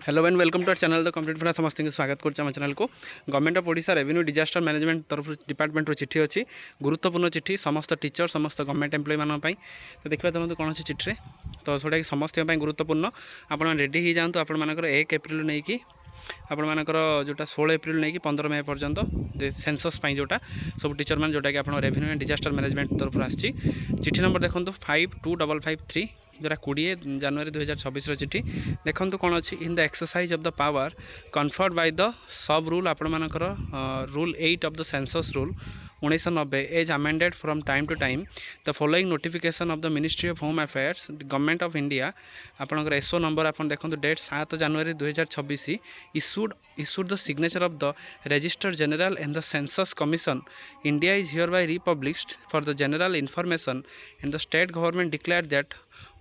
Hello and welcome to our channel the complete पूरा समस्त स्वागत कर चैनल को। Government of Odisha revenue disaster management तरफ डिपार्टमेंट चिठी अच्छी गुरुत्वपूर्ण चिठी समस्त टीचर समस्त गवर्नमेंट एम्प्लॉय मानी। तो देखा तुम कौन अच्छी चिट्ठी तो जोटा कि समस्त गुरुत्वपूर्ण आप रेडी हो जातु। आपर 1 एप्रिल नहीं कि आपर जोटा 16 एप्रिल नहीं कि 15 मे पर्यंत सेंसस जोटा सब टीचर मैंने जोटा कि आप रेवेन्यू एंड डिजास्टर मैनेजमेंट तरफ आसी। चिठी नंबर देखो 52553 जोटा 20 जनवरी 2026 चिठी देखो कौन अच्छी in the exercise of the power conferred by the sub rule आपर rule 8 of the census rule 1990 as amended from time to time the following notification of the ministry of home affairs government of India आपंकर SO number आप देखो date 7 January 2026 issued the signature of the Register General and the Census Commission. India is hereby republished for the general information, and the state government declared that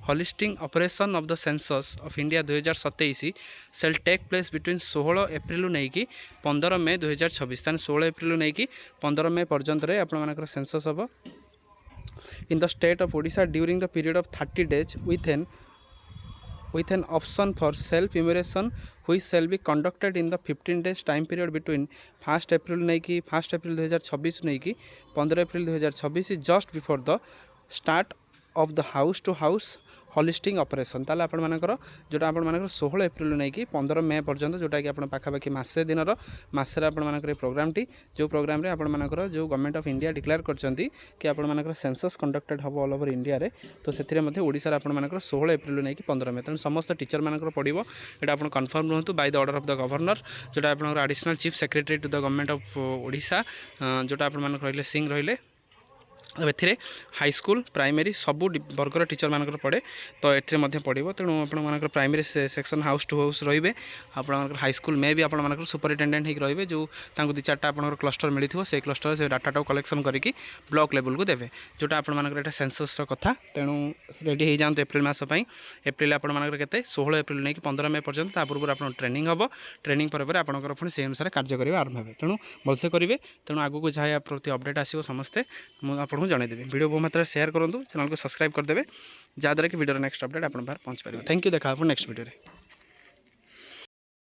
holistic operation of the census of India 2027 shall take place between 16 April नहीं कि 15 मे 2026 तान 16 April नहीं कि 15 मे पर्यंत रे आपण मानकर census हम in the state of Odisha during the period of 30 days with an option for self-enumeration which shall be conducted in the 15 days time period between 1st April नहीं कि 1st April 2026 नहीं कि 15 April 2026 just before the start of the house to house holistic operation ताले आपण मानकर जोटा आपण मानकर 16 एप्रिल नहीं कि 15 मे पर्यंत जोटा कि आपण पाखापाखि मासे दिनर मासे आपण मानकर प्रोग्रामटी जो प्रोग्राम रे आपण मानकर जो गवर्नमेंट ऑफ इंडिया डिक्लेयर करचंती कि आपण मानकर सेंसस कंडक्टेड हबो ऑल ओवर इंडिया रे। तो सेथिरे मध्ये ओडिसा रे आपण मानकर 16 एप्रिल नहीं कि 15 मे तन समस्त टीचर मानकर पडिबो एटा आपण कंफर्म रहंतु by the order of the governor जोटा आपण additional chief secretary to the government of Odisha जोटा आपण मानकर रहले सिंह रहले। अब ए हाईस्कूल प्राइमरी सबू वर्गर टीचर मानकर पड़े तो ये पड़ो तेणु आप primary section house to house रे आप हाईस्कूल में भी आप सुपरिटेडेट हो रे जो 2-4 आप क्लस्टर मिली से क्लस्टर से डाटा कलेक्शन करके ब्लॉक लेवल को देवे जोटा आप सेंसस कथा तेणु रेडी हो जाते एप्रिल मसपाई। एप्रिल आपर के 16 एप्रिल नहीं कि 15 मे पर्यंत पूर्व आप ट्रेनिंग हम ट्रेनिंग पर आपंकर पुणी से अनुसार कार्य करेंगे आरंभ हे तेणु भलसे करेंगे। तेणु आगू जहाँ प्रति अपडेट आसो समस्ते आपको जनईदेवी वीडियो बहुत मात्रा शेयर करूँ चैनल को सब्सक्राइब करदे जहाँद्वारा कि वीडियो नेक्स्ट अपडेट आप पहुँच पार। थैंक यू देखा नेक्स्ट वीडियो।